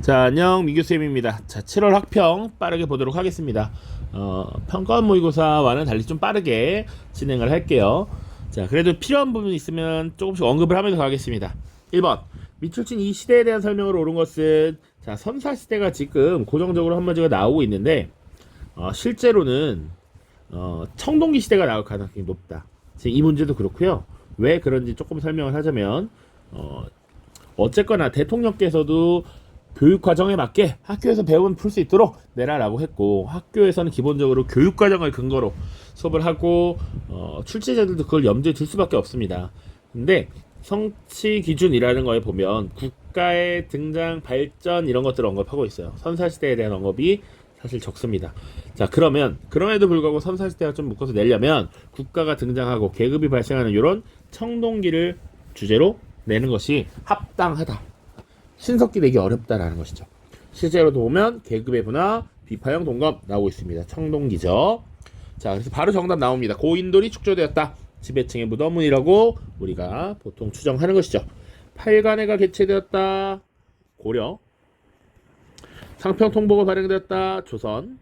자, 안녕, 민규쌤입니다. 자, 7월 학평 빠르게 보도록 하겠습니다. 평가원 모의고사와는 달리 좀 빠르게 진행을 할게요. 자, 그래도 필요한 부분이 있으면 조금씩 언급을 하면서 가겠습니다. 1번, 미출친 이 시대에 대한 설명으로 옳은 것은, 자, 선사시대가 지금 고정적으로 한 문제가 나오고 있는데, 실제로는, 청동기 시대가 나올 가능성이 높다. 지금 이 문제도 그렇고요. 왜 그런지 조금 설명을 하자면, 어쨌거나 대통령께서도 교육 과정에 맞게 학교에서 배우면 풀 수 있도록 내라라고 했고, 학교에서는 기본적으로 교육 과정을 근거로 수업을 하고, 출제자들도 그걸 염두에 둘 수밖에 없습니다. 근데 성취 기준이라는 거에 보면 국가의 등장, 발전 이런 것들을 언급하고 있어요. 선사시대에 대한 언급이 사실 적습니다. 자, 그러면 그럼에도 불구하고 선사시대와 좀 묶어서 내려면 국가가 등장하고 계급이 발생하는 이런 청동기를 주제로 내는 것이 합당하다. 신석기 내기 어렵다라는 것이죠. 실제로도 보면 계급의 분화, 비파형 동검 나오고 있습니다. 청동기죠. 자, 그래서 바로 정답 나옵니다. 고인돌이 축조되었다. 지배층의 무덤문이라고 우리가 보통 추정하는 것이죠. 팔관회가 개최되었다. 고려. 상평통보가 발행되었다. 조선.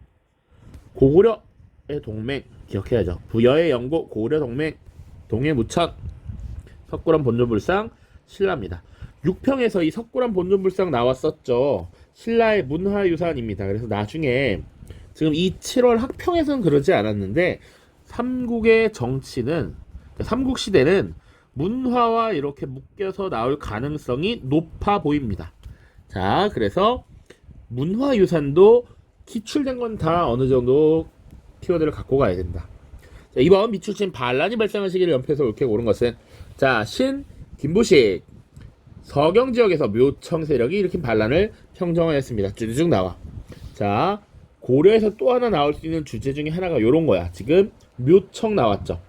고구려의 동맹 기억해야죠. 부여의 영고, 고구려 동맹, 동해무천, 석굴암 본조불상, 신라입니다. 6평에서 이 석굴암 본전불상 나왔었죠. 신라의 문화유산입니다. 그래서 나중에 지금 이 7월 학평에서는 그러지 않았는데 삼국의 정치는, 삼국시대는 문화와 이렇게 묶여서 나올 가능성이 높아 보입니다. 자, 그래서 문화유산도 기출된 건 다 어느 정도 키워드를 갖고 가야 된다. 자, 이번 미출친 반란이 발생한 시기를 연표해서 옳게 고른 것은, 자, 김부식 서경지역에서 묘청 세력이 일으킨 반란을 평정하였습니다. 쭉 나와. 자, 고려에서 또 하나 나올 수 있는 주제 중에 하나가 요런 거야. 지금 묘청 나왔죠.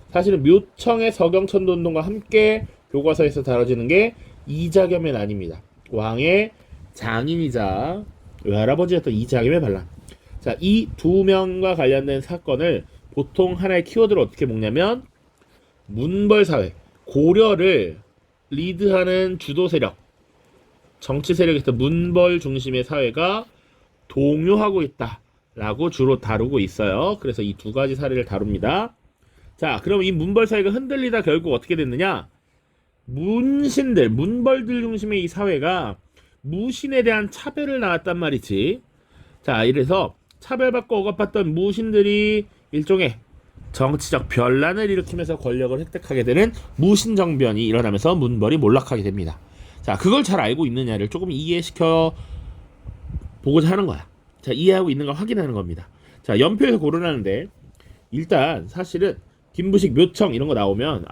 사실은 묘청의 서경천도운동과 함께 교과서에서 다뤄지는 게 이자겸의 난입니다. 왕의 장인이자 외할아버지였던 이자겸의 반란. 자, 이 두 명과 관련된 사건을 보통 하나의 키워드로 어떻게 먹냐면 문벌사회, 고려를 리드하는 주도 세력, 정치 세력에서 문벌 중심의 사회가 동요하고 있다라고 주로 다루고 있어요. 그래서 이 두 가지 사례를 다룹니다. 자, 그럼 이 문벌 사회가 흔들리다 결국 어떻게 됐느냐? 문신들, 문벌들 중심의 이 사회가 무신에 대한 차별을 낳았단 말이지. 자, 이래서 차별받고 억압받던 무신들이 일종의 정치적 변란을 일으키면서 권력을 획득하게 되는 무신정변이 일어나면서 문벌이 몰락하게 됩니다. 자, 그걸 잘 알고 있느냐를 조금 이해시켜 보고자 하는 거야. 자, 이해하고 있는 걸 확인하는 겁니다. 자, 연표에서 고르라는데 일단 사실은 김부식, 묘청 이런 거 나오면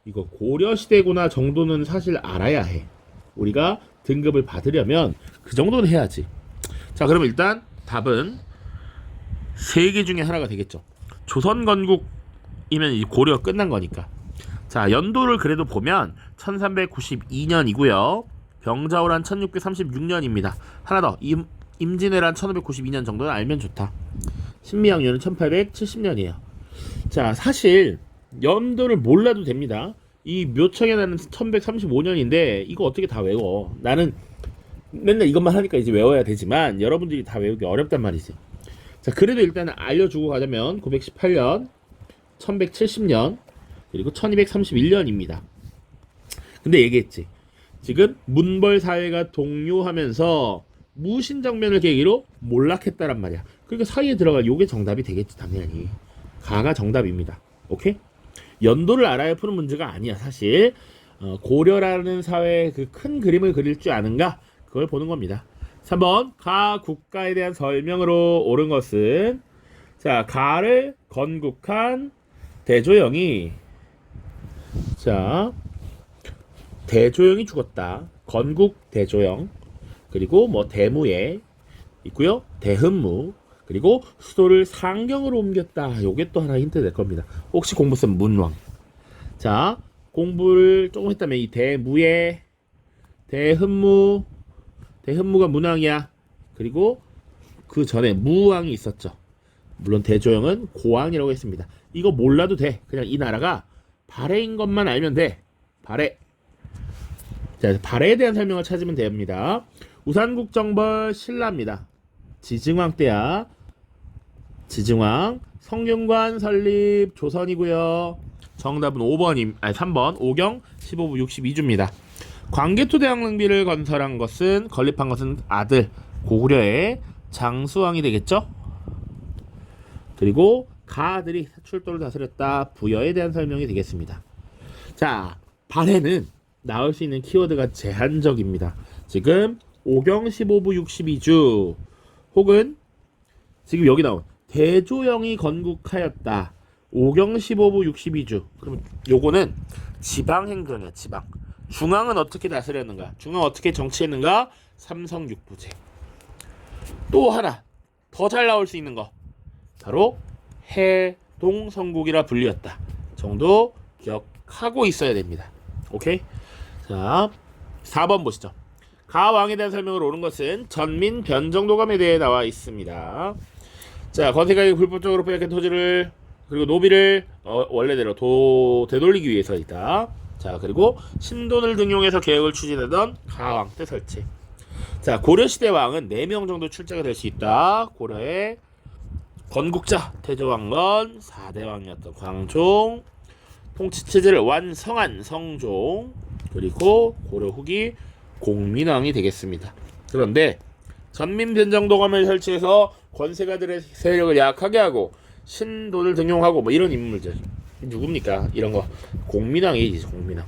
이거 고려시대구나 정도는 사실 알아야 해. 우리가 등급을 받으려면 그 정도는 해야지. 자, 그럼 일단 답은 세 개 중에 하나가 되겠죠. 조선 건국이면 이 고려 끝난 거니까. 자, 연도를 그래도 보면 1392년이고요. 병자호란 1636년입니다. 하나 더, 임진왜란 1592년 정도는 알면 좋다. 신미양요는 1870년이에요. 자, 사실 연도를 몰라도 됩니다. 이 묘청에 나는 1135년인데 이거 어떻게 다 외워? 나는 맨날 이것만 하니까 이제 외워야 되지만 여러분들이 다 외우기 어렵단 말이지. 자, 그래도 일단 알려주고 가자면 918년, 1170년, 그리고 1231년입니다. 근데 얘기했지. 지금 문벌 사회가 동요하면서 무신정변을 계기로 몰락했다란 말이야. 그러니까 사이에 들어갈 요게 정답이 되겠지, 당연히. 가가 정답입니다. 오케이? 연도를 알아야 푸는 문제가 아니야, 사실. 고려라는 사회의 그 큰 그림을 그릴 줄 아는가? 그걸 보는 겁니다. 3번, 가 국가에 대한 설명으로 옳은 것은, 자, 가를 건국한 대조영이, 자, 대조영이 죽었다. 건국 대조영. 그리고 뭐 대무예 있고요. 대흠무. 그리고 수도를 상경으로 옮겼다. 요게 또 하나 힌트 될 겁니다. 혹시 공부 쓰면 문왕. 자, 공부를 조금 했다면 이 대무예, 대흠무가 문왕이야. 그리고 그 전에 무왕이 있었죠. 물론 대조영은 고왕이라고 했습니다. 이거 몰라도 돼. 그냥 이 나라가 발해인 것만 알면 돼. 발해. 자, 발해에 대한 설명을 찾으면 됩니다. 우산국정벌 신라입니다. 지증왕 때야. 지증왕 성균관 설립 조선이고요. 정답은 3번 오경 15부 62주입니다. 광개토대왕릉비를 건립한 것은 아들 고구려의 장수왕이 되겠죠. 그리고 가아들이 출도를 다스렸다. 부여에 대한 설명이 되겠습니다. 자, 발해는 나올 수 있는 키워드가 제한적입니다. 지금 오경 15부 62주 혹은 지금 여기 나온 대조영이 건국하였다. 오경 15부 62주. 그러면 요거는 지방행정이야. 지방. 중앙은 어떻게 다스렸는가? 중앙 어떻게 정치했는가? 삼성육부제. 또 하나 더 잘 나올 수 있는 거 바로 해동성국이라 불리웠다 정도 기억하고 있어야 됩니다. 오케이? 자, 4번 보시죠. 가왕에 대한 설명을 옳은 것은 전민 변정도감에 대해 나와 있습니다. 자, 권세가에게 불법적으로 빼앗긴 토지를 그리고 노비를 원래대로 되돌리기 위해서이다. 자, 그리고 신돈을 등용해서 개혁을 추진하던 가왕 때 설치. 자, 고려시대 왕은 4명 정도 출제가 될 수 있다. 고려의 건국자 태조왕건 4대 왕이었던 광종, 통치체제를 완성한 성종, 그리고 고려 후기 공민왕이 되겠습니다. 그런데 전민변정도감을 설치해서 권세가들의 세력을 약하게 하고 신돈을 등용하고 뭐 이런 인물들 누굽니까? 이런 거 공민왕이지. 공민왕.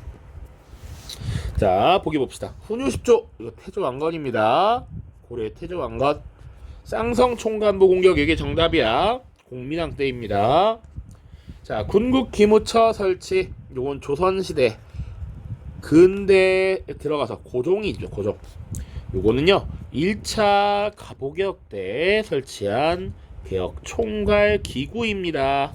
자, 보기 봅시다. 훈유 10조 이거 태조왕건입니다. 고려의 태조왕건. 쌍성 총간부 공격 이게 정답이야. 공민왕 때입니다. 자, 군국 기무처 설치 요건 조선시대 근대에 들어가서 고종이죠. 고종. 요거는요 1차 가보개혁 때 설치한 개혁 총괄 기구입니다.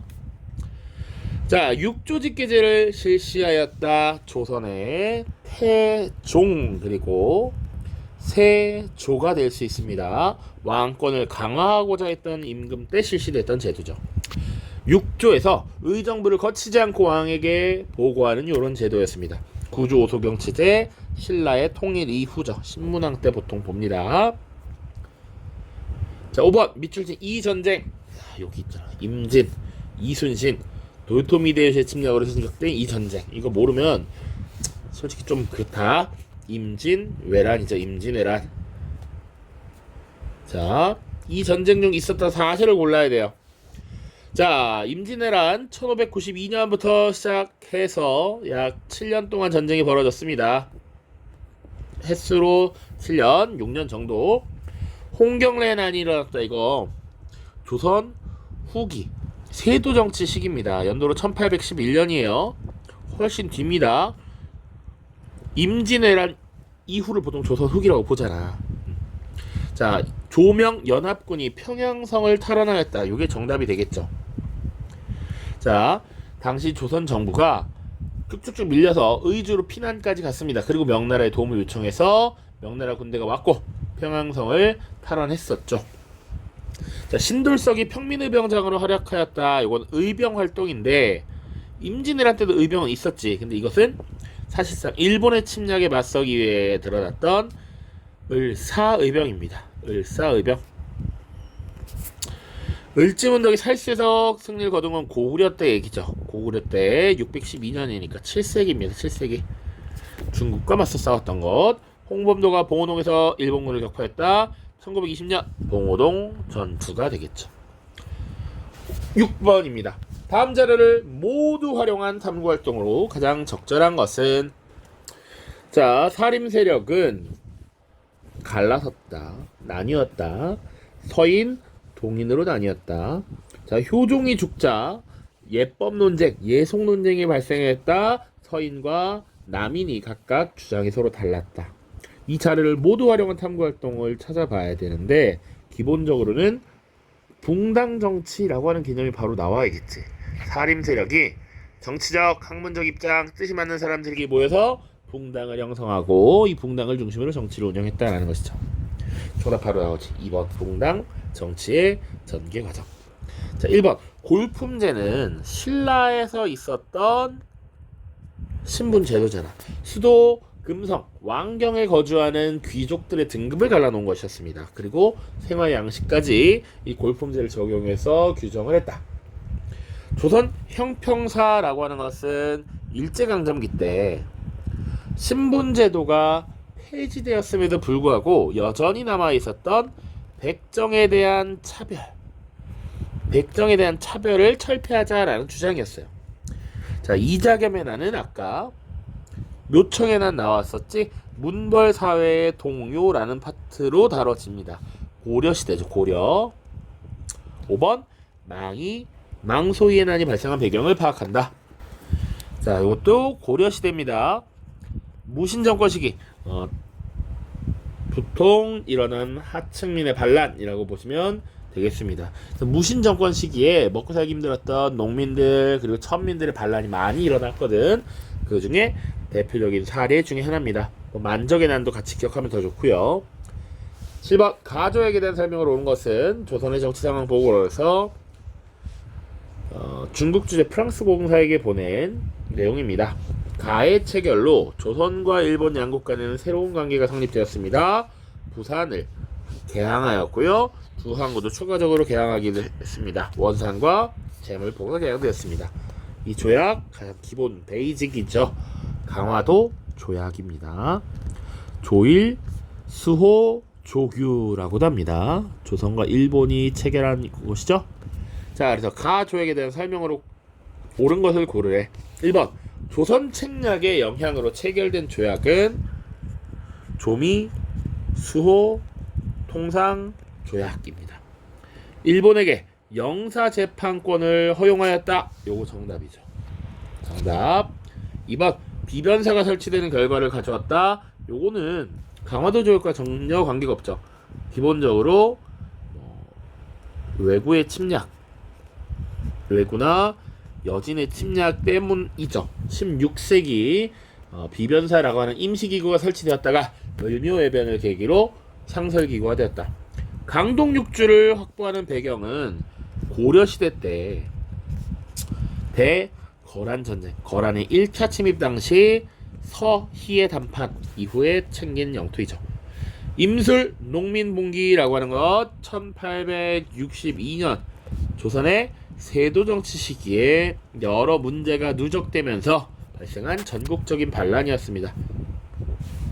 자, 육조직계제를 실시하였다. 조선의 태종 그리고 세조가 될 수 있습니다. 왕권을 강화하고자 했던 임금 때 실시됐던 제도죠. 6조에서 의정부를 거치지 않고 왕에게 보고하는 이런 제도였습니다. 구조 오소경 체제 신라의 통일 이후죠. 신문왕 때 보통 봅니다. 자, 5번 밑줄진 이전쟁. 여기 있잖아. 임진, 이순신, 도요토미 히데요시의 침략으로 시작된 이 전쟁. 이거 모르면 솔직히 좀 그렇다. 임진 외란이죠. 임진 외란. 자, 이 전쟁 중 있었던 사실을 골라야 돼요. 자, 임진왜란 1592년부터 시작해서 약 7년 동안 전쟁이 벌어졌습니다. 횟수로 7년, 6년 정도. 홍경래난이 일어났다. 이거 조선 후기 세도 정치 시기입니다. 연도로 1811년이에요. 훨씬 뒤입니다. 임진왜란 이후를 보통 조선 후기라고 보잖아. 자, 조명 연합군이 평양성을 탈환하였다. 이게 정답이 되겠죠. 자, 당시 조선 정부가 쭉쭉쭉 밀려서 의주로 피난까지 갔습니다. 그리고 명나라에 도움을 요청해서 명나라 군대가 왔고 평양성을 탈환했었죠. 자, 신돌석이 평민의병장으로 활약하였다. 이건 의병 활동인데 임진왜란 때도 의병은 있었지. 근데 이것은 사실상 일본의 침략에 맞서기 위해 드러났던 을사의병입니다. 을사의병. 을지문덕이 살수에서 승리를 거둔 건 고구려 때 얘기죠. 고구려 때 612년이니까 7세기입니다. 7세기. 중국과 맞서 싸웠던 것. 홍범도가 봉오동에서 일본군을 격파했다. 1920년 봉오동 전투가 되겠죠. 6번입니다. 다음 자료를 모두 활용한 탐구활동으로 가장 적절한 것은 자, 사림 세력은 갈라섰다. 나뉘었다. 서인, 동인으로 나뉘었다. 자, 효종이 죽자 예법 논쟁, 예속 논쟁이 발생했다. 서인과 남인이 각각 주장이 서로 달랐다. 이 자료를 모두 활용한 탐구활동을 찾아봐야 되는데 기본적으로는 붕당 정치라고 하는 개념이 바로 나와야겠지. 사림 세력이 정치적, 학문적 입장, 뜻이 맞는 사람들이 모여서 붕당을 형성하고 이 붕당을 중심으로 정치를 운영했다는 것이죠. 정답 바로 나오지. 2번 붕당 정치의 전개 과정. 자, 1번 골품제는 신라에서 있었던 신분 제도잖아. 수도 금성, 왕경에 거주하는 귀족들의 등급을 갈라놓은 것이었습니다. 그리고 생활 양식까지 이 골품제를 적용해서 규정을 했다. 조선 형평사라고 하는 것은 일제강점기 때 신분제도가 폐지되었음에도 불구하고 여전히 남아있었던 백정에 대한 차별을 철폐하자라는 주장이었어요. 자, 이자겸의 난은 아까 묘청의 난 나왔었지. 문벌사회의 동요라는 파트로 다뤄집니다. 고려시대죠. 고려. 5번 망소희의 난이 발생한 배경을 파악한다. 자, 이것도 고려시대입니다. 무신정권 시기. 보통 일어난 하층민의 반란이라고 보시면 되겠습니다. 무신정권 시기에 먹고 살기 힘들었던 농민들 그리고 천민들의 반란이 많이 일어났거든. 그 중에 대표적인 사례 중에 하나입니다. 만적의 난도 같이 기억하면 더 좋고요. 7번 가조에게 대한 설명을 오는 것은 조선의 정치 상황 보고로서 중국 주재 프랑스 공사에게 보낸 내용입니다. 가의 체결로 조선과 일본 양국 간에는 새로운 관계가 성립되었습니다. 부산을 개항하였고요. 두 항구도 추가적으로 개항하기도 했습니다. 원산과 재물포가 개항되었습니다. 이 조약 가장 기본 베이직이죠. 강화도 조약입니다. 조일, 수호, 조규라고도 합니다. 조선과 일본이 체결한 것이죠. 자, 그래서 가 조약에 대한 설명으로 옳은 것을 고르래. 1번 조선 책략의 영향으로 체결된 조약은 조미, 수호, 통상 조약입니다. 일본에게 영사재판권을 허용하였다. 요거 정답이죠. 정답. 2번 비변사가 설치되는 결과를 가져왔다. 요거는 강화도 조약과 전혀 관계가 없죠. 기본적으로 외구의 침략, 외구나 여진의 침략 때문이죠. 16세기 비변사라고 하는 임시기구가 설치되었다가 을묘해변을 계기로 상설기구가 되었다. 강동육주를 확보하는 배경은 고려시대 때 대거란전쟁, 거란의 1차 침입 당시 서희의 단판 이후에 챙긴 영토이죠. 임술 농민분기라고 하는 것 1862년 조선의 세도정치 시기에 여러 문제가 누적되면서 발생한 전국적인 반란이었습니다.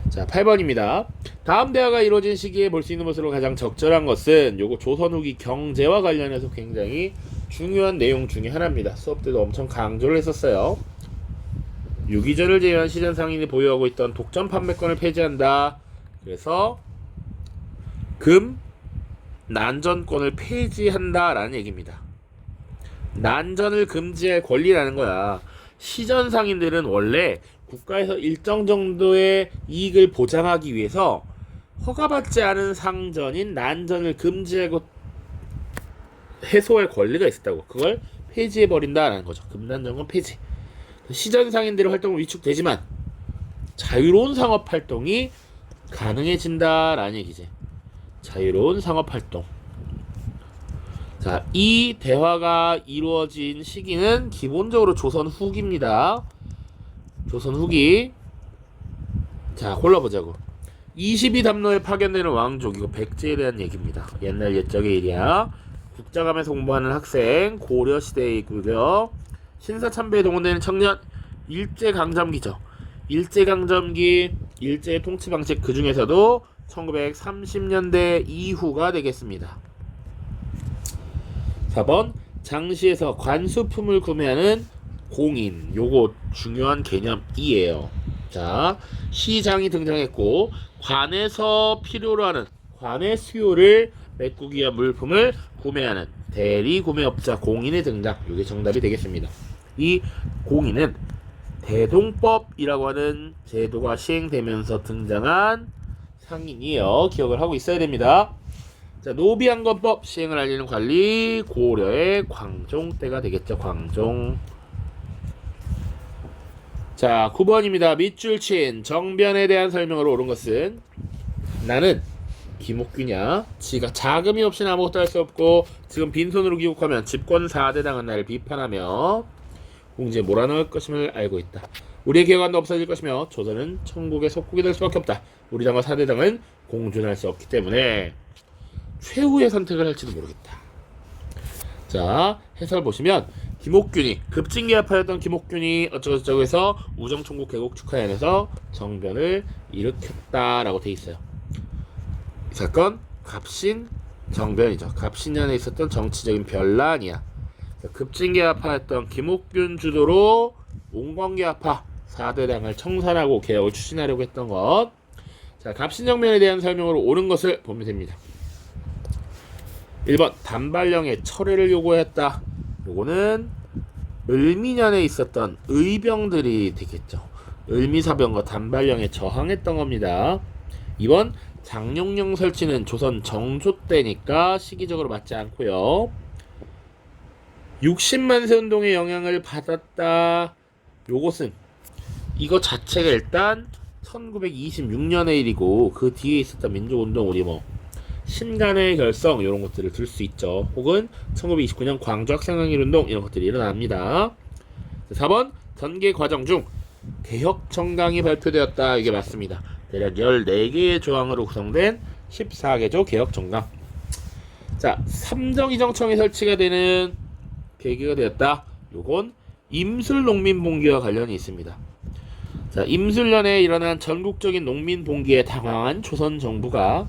자, 8번입니다. 다음 대화가 이루어진 시기에 볼 수 있는 것으로 가장 적절한 것은 요거 조선 후기 경제와 관련해서 굉장히 중요한 내용 중에 하나입니다. 수업 때도 엄청 강조를 했었어요. 유기전을 제외한 시전 상인이 보유하고 있던 독점 판매권을 폐지한다. 그래서 난전권을 폐지한다라는 얘기입니다. 난전을 금지할 권리라는 거야. 시전 상인들은 원래 국가에서 일정 정도의 이익을 보장하기 위해서 허가받지 않은 상전인 난전을 금지하고 해소할 권리가 있었다고. 그걸 폐지해버린다라는 거죠. 금난전권 폐지. 시전 상인들의 활동은 위축되지만 자유로운 상업활동이 가능해진다라는 얘기지. 자유로운 상업활동. 자, 이 대화가 이루어진 시기는 기본적으로 조선 후기입니다. 조선 후기. 자, 골라보자고. 22담로에 파견되는 왕족, 이거 백제에 대한 얘기입니다. 옛날 옛적의 일이야. 국자감에서 공부하는 학생, 고려시대이고요. 신사참배에 동원되는 청년, 일제강점기죠. 일제강점기, 일제의 통치방식, 그 중에서도 1930년대 이후가 되겠습니다. 4번 장시에서 관수품을 구매하는 공인, 요거 중요한 개념이에요. 자, 시장이 등장했고 관에서 필요로 하는 관의 수요를 메꾸기 위한 물품을 구매하는 대리 구매업자 공인의 등장, 요게 정답이 되겠습니다. 이 공인은 대동법이라고 하는 제도가 시행되면서 등장한 상인이에요. 기억을 하고 있어야 됩니다. 자, 노비한건법 시행을 알리는 관리, 고려의 광종 때가 되겠죠. 광종. 자, 9번입니다. 밑줄친 정변에 대한 설명으로 옳은 것은 나는 김옥규냐, 지가 자금이 없이는 아무것도 할 수 없고 지금 빈손으로 귀국하면 집권 4대당은 나를 비판하며 공지에 몰아넣을 것임을 알고 있다. 우리의 기억관도 없어질 것이며 조선은 천국의 속국이 될 수밖에 없다. 우리 당과 사대당은 공존할 수 없기 때문에 최후의 선택을 할지도 모르겠다. 자, 해설 보시면 김옥균이 급진개합하였던 김옥균이 어쩌고저쩌고 해서 우정총국 개국 축하연에서 정변을 일으켰다라고 돼 있어요. 이 사건 갑신 정변이죠. 갑신년에 있었던 정치적인 변란이야. 급진개합하였던 김옥균 주도로 옹광개합파 4대당을 청산하고 개혁을 추진하려고 했던 것. 자, 갑신정변에 대한 설명으로 옳은 것을 보면 됩니다. 1번 단발령의 철회를 요구했다. 요거는 을미년에 있었던 의병들이 되겠죠. 을미사병과 단발령에 저항했던 겁니다. 2번 장룡령 설치는 조선 정조 때니까 시기적으로 맞지 않고요. 60만 세 운동의 영향을 받았다. 요것은 이거 자체가 일단 1926년의 일이고 그 뒤에 있었던 민족운동 우리 뭐 신간의 결성 이런 것들을 들 수 있죠. 혹은 1929년 광주 학생항일운동 이런 것들이 일어납니다. 4번 전개 과정 중 개혁 정강이 발표되었다. 이게 맞습니다. 대략 14개의 조항으로 구성된 14개조 개혁 정강. 자, 삼정이정청이 설치가 되는 계기가 되었다. 요건 임술 농민 봉기와 관련이 있습니다. 자, 임술년에 일어난 전국적인 농민 봉기에 당황한 조선 정부가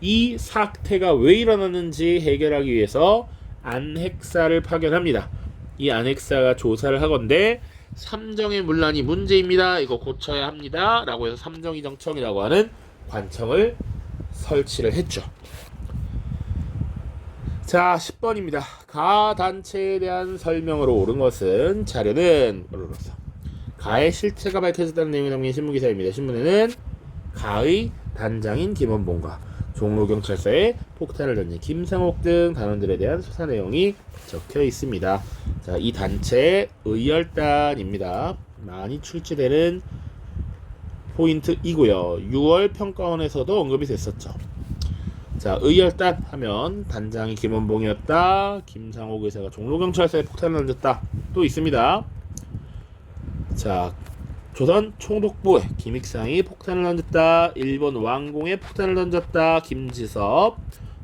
이 사태가 왜 일어났는지 해결하기 위해서 안핵사를 파견합니다. 이 안핵사가 조사를 하건대 삼정의 문란이 문제입니다. 이거 고쳐야 합니다. 라고 해서 삼정이정청이라고 하는 관청을 설치를 했죠. 자, 10번입니다. 가 단체에 대한 설명으로 옳은 것은 자료는 가의 실체가 밝혀졌다는 내용이 담긴 신문기사입니다. 신문에는 가의 단장인 김원봉과 종로경찰서에 폭탄을 던진 김상옥 등 단원들에 대한 수사 내용이 적혀 있습니다. 자, 이 단체의 의열단입니다. 많이 출제되는 포인트이고요. 6월 평가원에서도 언급이 됐었죠. 자, 의열단 하면 단장이 김원봉이었다. 김상옥 의사가 종로경찰서에 폭탄을 던졌다. 또 있습니다. 자, 조선 총독부에 김익상이 폭탄을 던졌다. 일본 왕공에 폭탄을 던졌다. 김지섭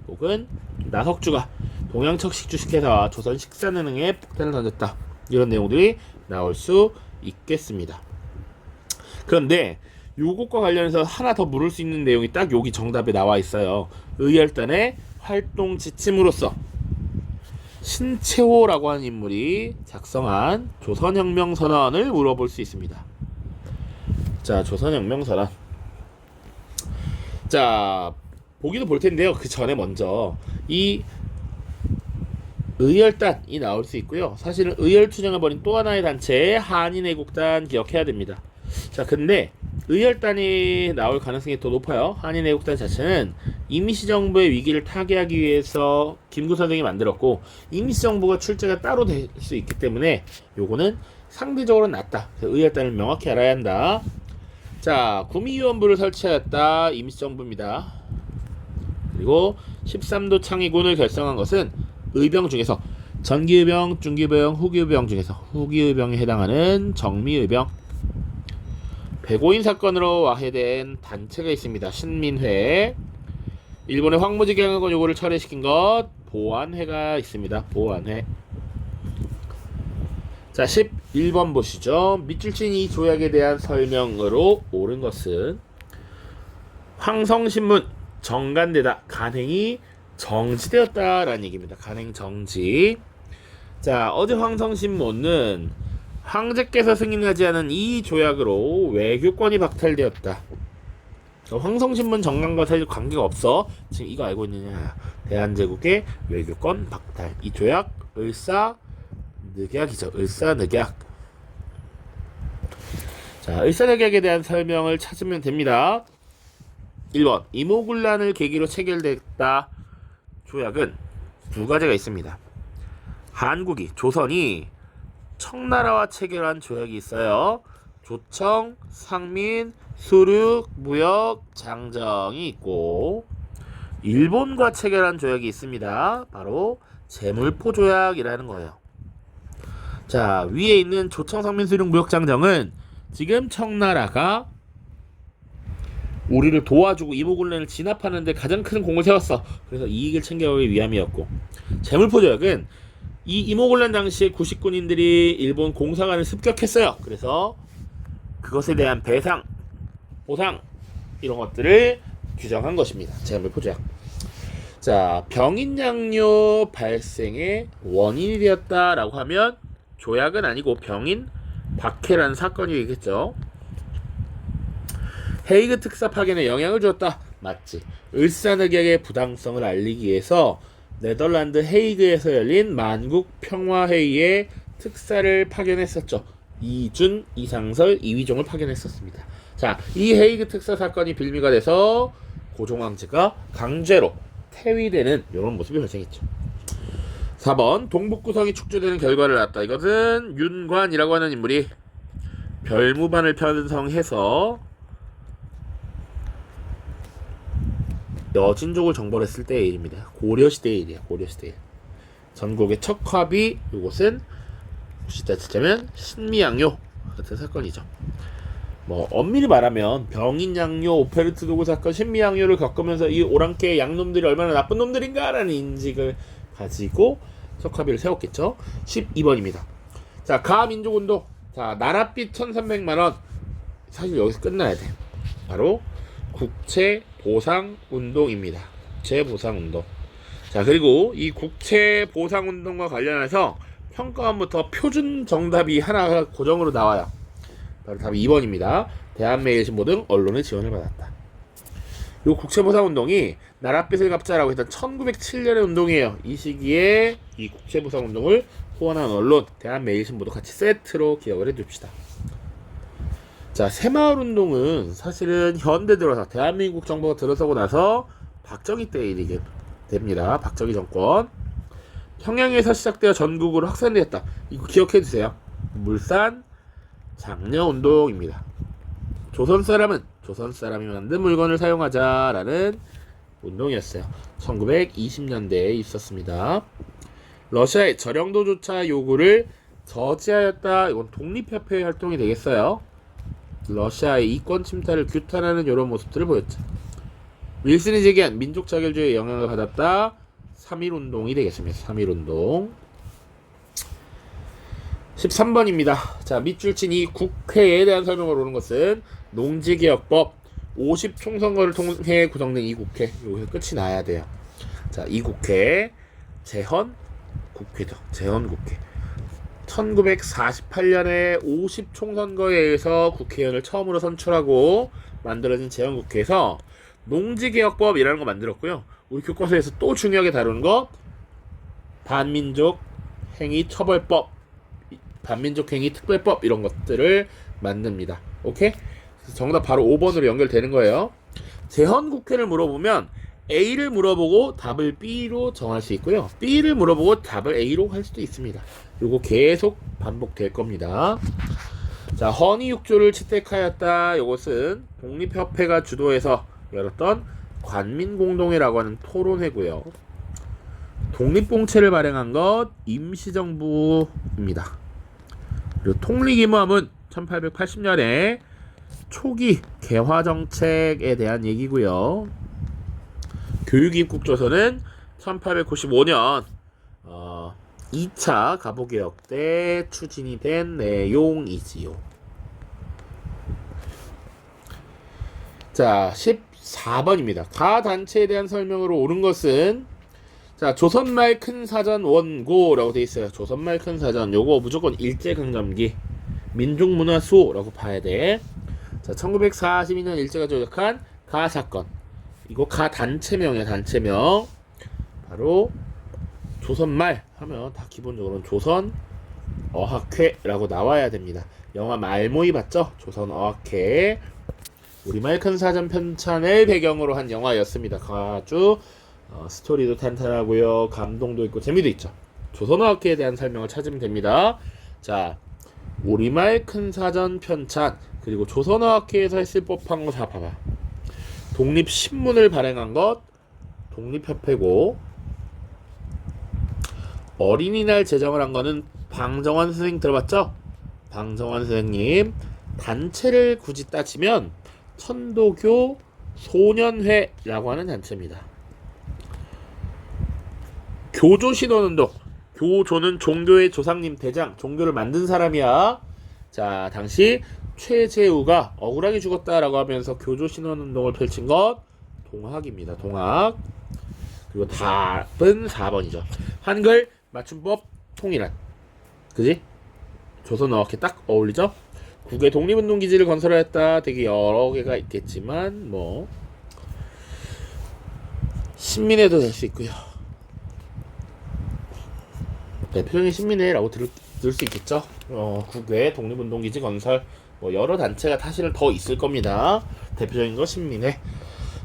혹은 나석주가 동양척식주식회사와 조선식산은행에 폭탄을 던졌다. 이런 내용들이 나올 수 있겠습니다. 그런데 요것과 관련해서 하나 더 물을 수 있는 내용이 딱 여기 정답에 나와 있어요. 의열단의 활동 지침으로서 신채호라고 하는 인물이 작성한 조선혁명선언을 물어볼 수 있습니다. 자, 조선혁명선언. 자, 보기도 볼 텐데요. 그 전에 먼저 이 의열단이 나올 수 있고요. 사실은 의열투쟁을 벌인 또 하나의 단체 한인애국단 기억해야 됩니다. 자, 근데 의열단이 나올 가능성이 더 높아요. 한인애국단 자체는 임시정부의 위기를 타개하기 위해서 김구 선생이 만들었고 임시정부가 출제가 따로 될 수 있기 때문에 요거는 상대적으로 낫다. 의열단을 명확히 알아야 한다. 자, 구미위원부를 설치하였다. 임시정부입니다. 그리고 13도 창의군을 결성한 것은 의병 중에서 전기의병, 중기의병, 후기의병 중에서 후기의병에 해당하는 정미의병. 백오인 사건으로 와해된 단체가 있습니다. 신민회. 일본의 황무지 경영권 요구를 철회시킨 것 보안회가 있습니다. 보안회. 자, 11번 보시죠. 밑줄 친 이 조약에 대한 설명으로 옳은 것은 황성신문 정간되다. 간행이 정지되었다라는 얘기입니다. 간행 정지. 자, 어제 황성신문은 황제께서 승인하지 않은 이 조약으로 외교권이 박탈되었다. 황성신문 정강과 사실 관계가 없어. 지금 이거 알고 있느냐. 대한제국의 외교권 박탈. 이 조약 을사늑약이죠. 을사늑약. 자, 을사늑약에 대한 설명을 찾으면 됩니다. 1번 이모군란을 계기로 체결됐다. 조약은 두 가지가 있습니다. 한국이 조선이 청나라와 체결한 조약이 있어요. 조청, 상민, 수륙, 무역, 장정이 있고 일본과 체결한 조약이 있습니다. 바로 제물포 조약이라는 거예요. 자, 위에 있는 조청, 상민, 수륙, 무역, 장정은 지금 청나라가 우리를 도와주고 이모군란을 진압하는데 가장 큰 공을 세웠어. 그래서 이익을 챙겨가기 위함이었고, 재물포조약은 이 이모군란 당시에 구식군인들이 일본 공사관을 습격했어요. 그래서 그것에 대한 배상, 보상 이런 것들을 규정한 것입니다. 재물포조약. 자, 병인양요 발생의 원인이 되었다라고 하면 조약은 아니고 병인 박해라는 사건이 되겠죠. 헤이그 특사 파견에 영향을 주었다. 맞지. 을사늑약의 부당성을 알리기 위해서 네덜란드 헤이그에서 열린 만국 평화회의에 특사를 파견했었죠. 이준, 이상설, 이휘종을 파견했었습니다. 자, 이 헤이그 특사 사건이 빌미가 돼서 고종황제가 강제로 퇴위되는 이런 모습이 발생했죠. 4번 동북구성이 축조되는 결과를 낳았다. 이것은 윤관이라고 하는 인물이 별무반을 편성해서 여진족을 정벌했을 때의 일입니다. 고려시대의 일이야. 고려시대 일. 전국의 척화비, 이곳은 혹시 따지자면 신미양요 같은 사건이죠. 뭐 엄밀히 말하면 병인양요, 오페르트 도구 사건, 신미양요를 겪으면서 이 오랑캐 양놈들이 얼마나 나쁜 놈들인가라는 인식을 가지고 척화비를 세웠겠죠. 12번입니다. 자, 가민족운동. 자, 나랏빛 1300만원. 사실 여기서 끝나야 돼. 바로 국채보상운동입니다. 국채보상운동. 자, 그리고 이 국채보상운동과 관련해서 평가원부터 표준 정답이 하나가 고정으로 나와요. 바로 답이 2번입니다. 대한매일신보 등 언론의 지원을 받았다. 이 국채보상운동이 나랏빛을 갚자라고 했던 1907년의 운동이에요. 이 시기에 이 국채보상운동을 후원한 언론 대한매일신보도 같이 세트로 기억을 해둡시다. 자, 새마을운동은 사실은 현대 들어서 대한민국 정부가 들어서고 나서 박정희 때 일이 됩니다. 박정희 정권. 평양에서 시작되어 전국으로 확산되었다. 이거 기억해두세요. 물산 장려운동입니다. 조선 사람이 만든 물건을 사용하자라는 운동이었어요. 1920년대에 있었습니다. 러시아의 저령도조차 요구를 저지하였다. 이건 독립협회 활동이 되겠어요. 러시아의 이권 침탈을 규탄하는 이런 모습들을 보였죠. 윌슨이 제기한 민족 자결주의의 영향을 받았다. 3.1운동이 되겠습니다. 3.1운동. 13번입니다. 자, 밑줄 친 이 국회에 대한 설명을 오는 것은 농지개혁법 50총선거를 통해 구성된 이 국회. 여기서 끝이 나야 돼요. 자, 이 국회 재헌국회죠. 재헌국회. 1948년에 50총선거에 의해서 국회의원을 처음으로 선출하고 만들어진 재헌국회에서 농지개혁법이라는 거 만들었고요. 우리 교과서에서 또 중요하게 다루는 거 반민족 행위 처벌법, 반민족 행위 특별법 이런 것들을 만듭니다. 오케이? 정답 바로 5번으로 연결되는 거예요. 재헌국회를 물어보면 A를 물어보고 답을 B로 정할 수 있고요. B를 물어보고 답을 A로 할 수도 있습니다. 요거 계속 반복될 겁니다. 자, 헌의육조를 채택하였다. 요것은 독립협회가 주도해서 열었던 관민공동회라고 하는 토론회고요. 독립공채를 발행한 것 임시정부입니다. 그리고 통리기무함은 1880년에 초기 개화정책에 대한 얘기고요. 교육입국조서는 1895년 2차 갑오개혁 때 추진이 된 내용이지요. 자, 14번입니다. 가 단체에 대한 설명으로 옳은 것은 자, 조선말 큰 사전 원고라고 돼 있어요. 조선말 큰 사전. 요거 무조건 일제강점기 민족문화수호라고 봐야 돼. 자, 1942년 일제가 조작한 가 사건. 이거 가 단체명이야. 단체명. 바로 조선말 하면 다 기본적으로는 조선어학회라고 나와야 됩니다. 영화 말모이 봤죠? 조선어학회. 우리말 큰 사전 편찬을 배경으로 한 영화였습니다. 아주 스토리도 탄탄하고요. 감동도 있고 재미도 있죠. 조선어학회에 대한 설명을 찾으면 됩니다. 자, 우리말 큰 사전 편찬 그리고 조선어학회에서 했을 법한 거 다 봐봐. 독립신문을 발행한 것 독립협회고, 어린이날 제정을 한 거는 방정환 선생님 들어봤죠? 방정환 선생님 단체를 굳이 따지면 천도교 소년회라고 하는 단체입니다. 교조 신원운동. 교조는 종교의 조상님 대장, 종교를 만든 사람이야. 자, 당시 최재우가 억울하게 죽었다라고 하면서 교조 신원운동을 펼친 것 동학입니다. 동학. 그리고 답은 4번이죠. 한글 맞춤법 통일한. 그지? 조선어학에 딱 어울리죠? 국외 독립운동기지를 건설하였다. 되게 여러 개가 있겠지만 뭐 신민회도 될 수 있고요. 대표적인 신민회라고 들을 수 있겠죠. 국외 독립운동기지 건설 뭐 여러 단체가 사실은 더 있을 겁니다. 대표적인 거 신민회.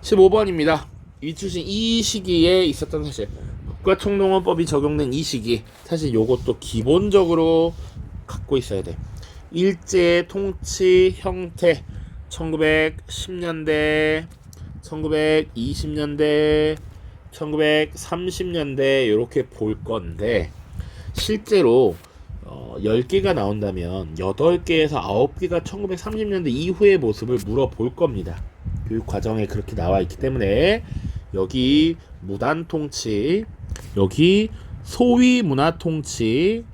15번입니다. 이출신 이 시기에 있었던 사실. 국가총동원법이 적용된 이 시기. 사실 요것도 기본적으로 갖고 있어야 돼. 일제 통치 형태 1910년대, 1920년대, 1930년대 이렇게 볼 건데 실제로 10개가 나온다면 8개에서 9개가 1930년대 이후의 모습을 물어볼 겁니다. 교육 과정에 그렇게 나와 있기 때문에 여기 무단 통치, 여기 소위 문화 통치,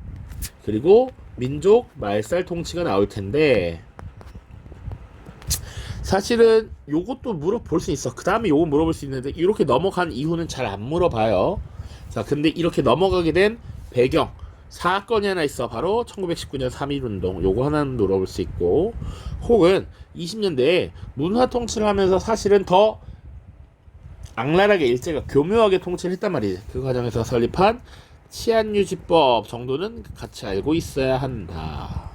그리고 민족 말살 통치가 나올 텐데 사실은 요것도 물어볼 수 있어. 그 다음에 요거 물어볼 수 있는데 이렇게 넘어간 이후는 잘 안 물어봐요. 자, 근데 이렇게 넘어가게 된 배경 사건이 하나 있어. 바로 1919년 3.1운동. 요거 하나는 물어볼 수 있고, 혹은 20년대에 문화 통치를 하면서 사실은 더 악랄하게 일제가 교묘하게 통치를 했단 말이지. 그 과정에서 설립한 치안유지법 정도는 같이 알고 있어야 한다.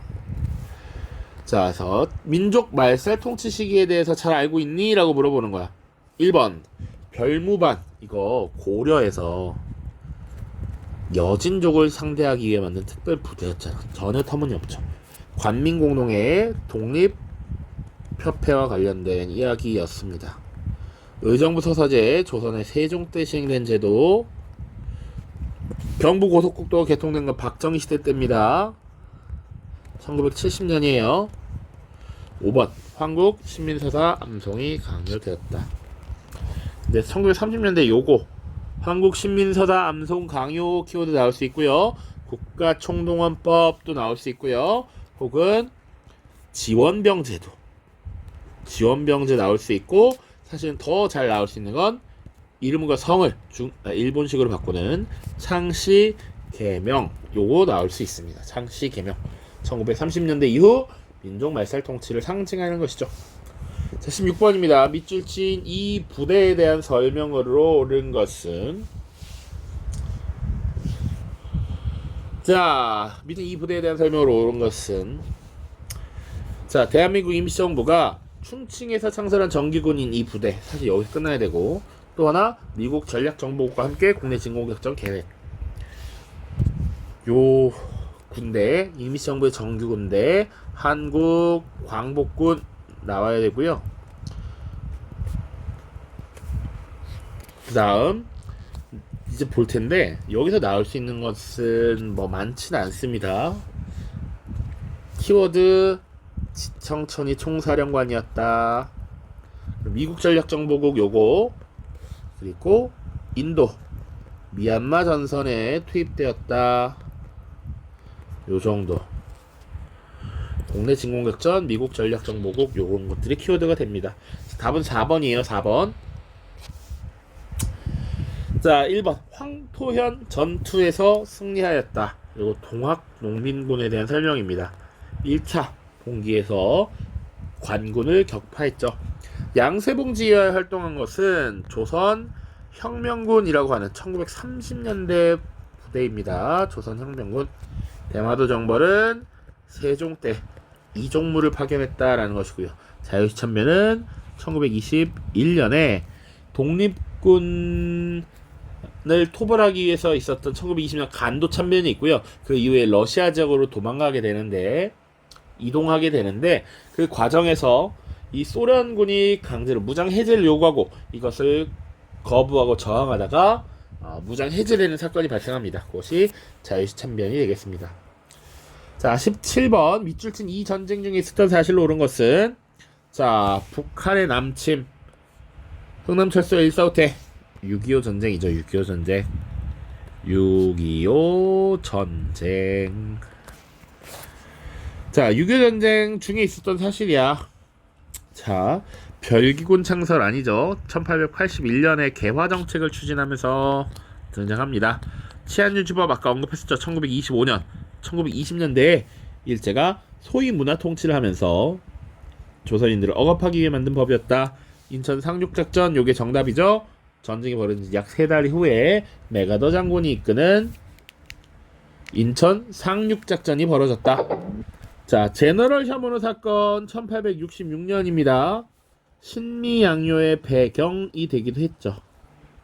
자, 그래서 민족 말살 통치 시기에 대해서 잘 알고 있니? 라고 물어보는 거야. 1번 별무반. 이거 고려에서 여진족을 상대하기 위해 만든 특별 부대였잖아. 전혀 터무니없죠. 관민공동의 독립협회와 관련된 이야기였습니다. 의정부 서서제 조선의 세종 때 시행된 제도. 경부고속국도 개통된 건 박정희 시대 때입니다. 1970년이에요. 5번 황국 신민서사 암송이 강요되었다. 근데 1930년대 요거 한국 신민서사 암송 강요 키워드 나올 수 있고요. 국가총동원법도 나올 수 있고요. 혹은 지원병제도, 지원병제 나올 수 있고, 사실은 더 잘 나올 수 있는 건 이름과 성을 일본식으로 바꾸는 창씨 개명. 요거 나올 수 있습니다. 창씨 개명. 1930년대 이후 민족 말살 통치를 상징하는 것이죠. 자, 16번입니다. 밑줄 친 이 부대에 대한 설명으로 옳은 것은, 자, 밑에 이 부대에 대한 설명으로 옳은 것은, 자, 대한민국 임시정부가 충칭에서 창설한 정기군인 이 부대, 사실 여기서 끝나야 되고, 또 하나 미국 전략정보국과 함께 국내 진공작전 계획. 요 군대, 임시정부의 정규군대, 한국 광복군 나와야 되고요. 그 다음 이제 볼 텐데 여기서 나올 수 있는 것은 뭐 많지는 않습니다. 키워드 지청천이 총사령관이었다. 미국 전략정보국 요거, 그리고 인도 미얀마 전선에 투입되었다. 요 정도. 국내 진공작전, 미국 전략정보국 요런 것들이 키워드가 됩니다. 답은 4번이에요. 4번. 자, 1번 황토현 전투에서 승리하였다. 그리고 동학농민군에 대한 설명입니다. 1차 봉기에서 관군을 격파했죠. 양세봉지휘하에 활동한 것은 조선혁명군이라고 하는 1930년대 부대입니다. 조선혁명군. 대마도 정벌은 세종 때 이종무를 파견했다라는 것이고요. 자유시천면은 1921년에 독립군을 토벌하기 위해서 있었던 1920년 간도 참변이 있고요. 그 이후에 러시아 지역으로 도망가게 되는데, 이동하게 되는데, 그 과정에서 이 소련군이 강제로 무장 해제를 요구하고 이것을 거부하고 저항하다가 무장 해제되는 사건이 발생합니다. 그것이 자유시 참변이 되겠습니다. 자, 자, 17번 밑줄 친 이 전쟁 중에 있었던 사실로 옳은 것은 자, 북한의 남침 흥남철도 1사후퇴 6.25 전쟁이죠. 6.25 전쟁. 6.25 전쟁. 자, 6.25 전쟁 중에 있었던 사실이야. 자, 별기군 창설 아니죠. 1881년에 개화 정책을 추진하면서 등장합니다. 치안유지법 아까 언급했었죠. 1925년, 1920년대에 일제가 소위 문화 통치를 하면서 조선인들을 억압하기 위해 만든 법이었다. 인천 상륙작전, 요게 정답이죠. 전쟁이 벌어진 약 3달 후에 메가더 장군이 이끄는 인천 상륙작전이 벌어졌다. 자, 제너럴 샤모노 사건 1866년입니다. 신미양요의 배경이 되기도 했죠.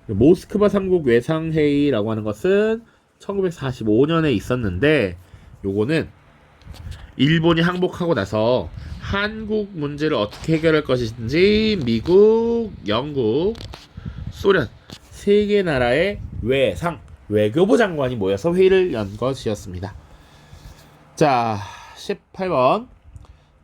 모스크바 3국 외상회의라고 하는 것은 1945년에 있었는데 요거는 일본이 항복하고 나서 한국 문제를 어떻게 해결할 것인지 미국, 영국, 소련 세 개 나라의 외교부 장관이 모여서 회의를 연 것이었습니다. 자, 18번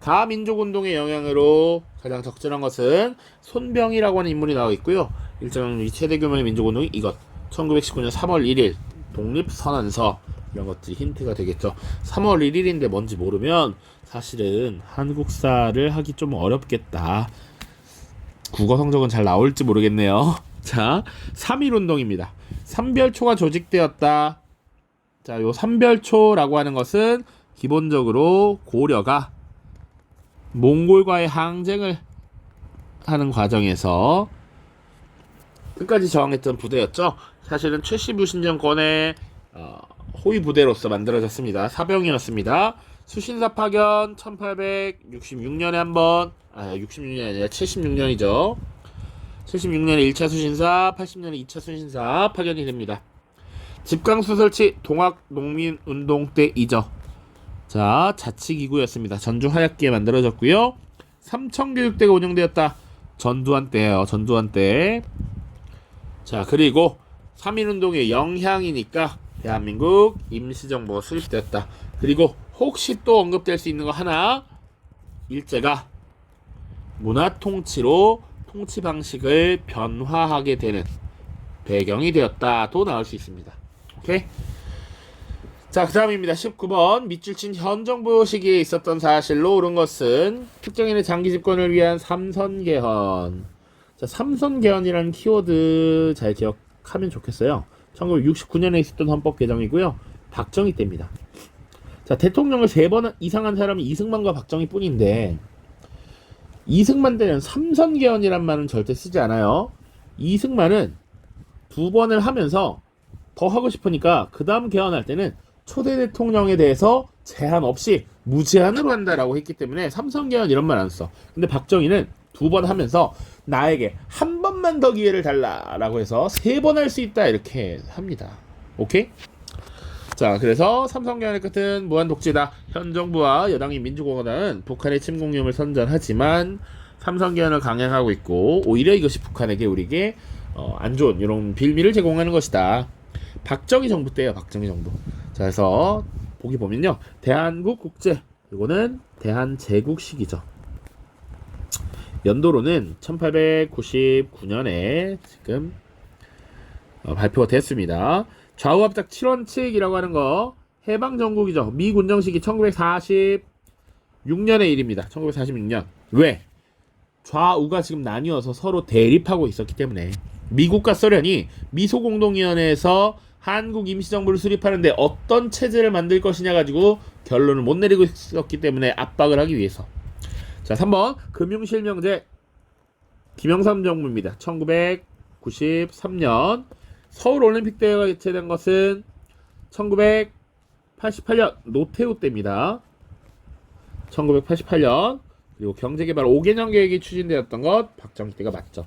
가민족운동의 영향으로 가장 적절한 것은 손병희라고 하는 인물이 나와 있고요. 일제강점기 최대 규모의 민족운동이 이것 1919년 3월 1일 독립선언서 이런 것들이 힌트가 되겠죠. 3월 1일인데 뭔지 모르면 사실은 한국사를 하기 좀 어렵겠다. 국어 성적은 잘 나올지 모르겠네요. 자, 3.1운동입니다. 삼별초가 조직되었다. 자, 요 삼별초라고 하는 것은 기본적으로 고려가 몽골과의 항쟁을 하는 과정에서 끝까지 저항했던 부대였죠. 사실은 최씨부신정권의 호위 부대로서 만들어졌습니다. 사병이었습니다. 수신사 파견 1866년에 한번 66년이 아니라 76년이죠. 76년에 1차 수신사, 80년에 2차 수신사 파견이 됩니다. 집강수 설치 동학농민운동 때이죠. 자, 자치기구였습니다. 전주 화약기에 만들어졌고요. 삼청교육대가 운영되었다. 전두환 때예요. 전두환 때. 자, 그리고 3.1운동의 영향이니까 대한민국 임시정부가 수립되었다. 그리고 혹시 또 언급될 수 있는 거 하나, 일제가 문화통치로 통치 방식을 변화하게 되는 배경이 되었다도 나올 수 있습니다. 오케이? 자, 그 다음입니다. 19번 밑줄 친 현 정부 시기에 있었던 사실로 옳은 것은 특정인의 장기 집권을 위한 삼선개헌. 자, 삼선개헌이라는 키워드 잘 기억하면 좋겠어요. 1969년에 있었던 헌법 개정이고요. 박정희 때입니다. 자, 대통령을 3번 이상 한 사람이 이승만과 박정희 뿐인데 이승만 때는 삼선개헌이란 말은 절대 쓰지 않아요. 이승만은 2번을 하면서 더 하고 싶으니까 그 다음 개헌할 때는 초대 대통령에 대해서 제한 없이 무제한으로 한다라고 했기 때문에 삼선개헌 이런 말 안 써. 근데 박정희는 2번 하면서 나에게 한 번만 더 기회를 달라라고 해서 3번 할 수 있다 이렇게 합니다. 오케이? 자, 그래서 삼선개헌의 끝은 무한독재다. 현 정부와 여당인 민주공화당은 북한의 침공임을 선전하지만 삼선개헌을 강행하고 있고 오히려 이것이 북한에게 우리에게 안 좋은 이런 빌미를 제공하는 것이다. 박정희 정부 때예요. 박정희 정부. 자, 그래서 보기 보면요. 대한국 국제 이거는 대한제국 시기죠. 연도로는 1899년에 지금 발표가 됐습니다. 좌우합작 7원칙이라고 하는 거 해방정국이죠. 미 군정 시기 1946년의 일입니다. 1946년. 왜? 좌우가 지금 나뉘어서 서로 대립하고 있었기 때문에 미국과 소련이 미소공동위원회에서 한국 임시정부를 수립하는데 어떤 체제를 만들 것이냐 가지고 결론을 못 내리고 있었기 때문에 압박을 하기 위해서. 자, 3번 금융실명제 김영삼 정부입니다. 1993년 서울올림픽대회가 개최된 것은 1988년 노태우 때입니다. 1988년. 그리고 경제개발 5개년 계획이 추진되었던 것 박정희 때가 맞죠.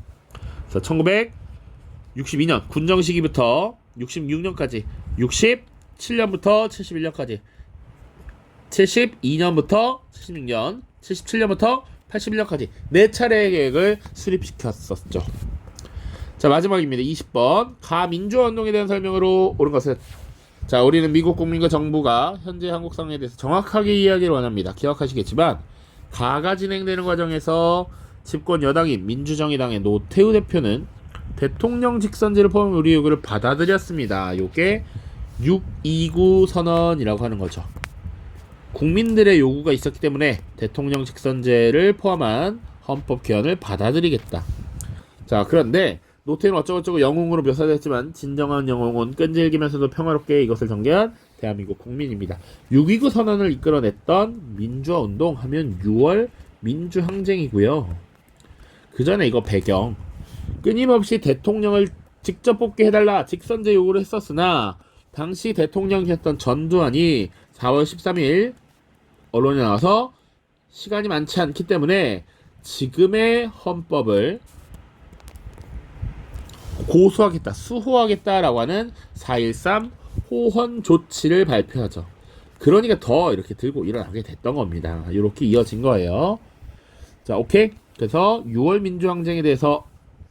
그래서 1962년 군정 시기부터 66년까지 67년부터 71년까지 72년부터 76년 77년부터 81년까지 4차례의 계획을 수립시켰었죠. 자, 마지막입니다. 20번 가민주화운동에 대한 설명으로 옳은 것은 자, 우리는 미국 국민과 정부가 현재 한국 상황에 대해서 정확하게 이해하기를 원합니다. 기억하시겠지만 가가 진행되는 과정에서 집권 여당인 민주정의당의 노태우 대표는 대통령 직선제를 포함한 우리 요구를 받아들였습니다. 요게 629 선언이라고 하는 거죠. 국민들의 요구가 있었기 때문에 대통령 직선제를 포함한 헌법 개헌을 받아들이겠다. 자, 그런데 노태우는 어쩌고저쩌고 영웅으로 묘사됐지만 진정한 영웅은 끈질기면서도 평화롭게 이것을 전개한 대한민국 국민입니다. 6.29 선언을 이끌어냈던 민주화 운동 하면 6월 민주항쟁이고요. 그 전에 이거 배경 끊임없이 대통령을 직접 뽑게 해달라 직선제 요구를 했었으나 당시 대통령이었던 전두환이 4월 13일 언론에 나와서 시간이 많지 않기 때문에 지금의 헌법을 고수하겠다, 수호하겠다라고 하는 4.13 호헌 조치를 발표하죠. 그러니까 더 이렇게 들고 일어나게 됐던 겁니다. 이렇게 이어진 거예요. 자, 오케이. 그래서 6월 민주항쟁에 대해서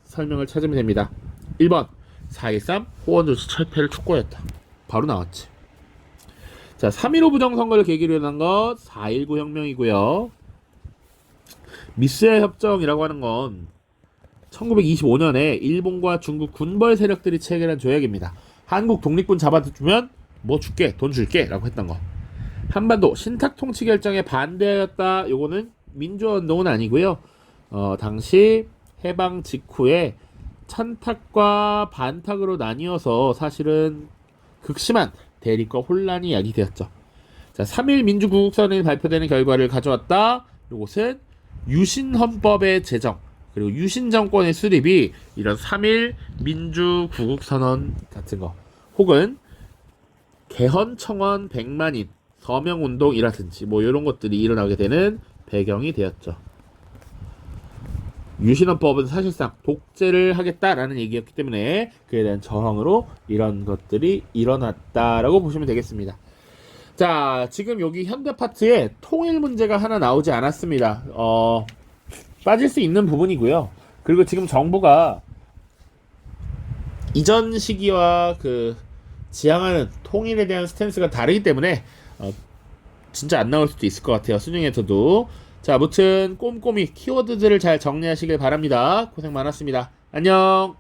설명을 찾으면 됩니다. 1번 4.13 호헌 조치 철폐를 촉구했다. 바로 나왔지. 자, 3.15 부정선거를 계기로 일어난 것 4.19 혁명이고요. 미스야 협정이라고 하는 건 1925년에 일본과 중국 군벌 세력들이 체결한 조약입니다. 한국 독립군 잡아주면 뭐 줄게, 돈 줄게 라고 했던 거. 한반도 신탁통치 결정에 반대하였다. 요거는 민주화운동은 아니고요. 당시 해방 직후에 찬탁과 반탁으로 나뉘어서 사실은 극심한 대립과 혼란이 야기되었죠. 자, 3.1 민주구국선언이 발표되는 결과를 가져왔다. 요것은 유신헌법의 제정 그리고 유신정권의 수립이 이런 3.1 민주구국선언 같은 거 혹은 개헌청원 100만인 서명운동이라든지 뭐 이런 것들이 일어나게 되는 배경이 되었죠. 유신헌법은 사실상 독재를 하겠다라는 얘기였기 때문에 그에 대한 저항으로 이런 것들이 일어났다라고 보시면 되겠습니다. 자, 지금 여기 현대 파트에 통일 문제가 하나 나오지 않았습니다. 빠질 수 있는 부분이고요. 그리고 지금 정부가 이전 시기와 그 지향하는 통일에 대한 스탠스가 다르기 때문에 진짜 안 나올 수도 있을 것 같아요. 수능에서도. 자, 아무튼 꼼꼼히 키워드들을 잘 정리하시길 바랍니다. 고생 많았습니다. 안녕.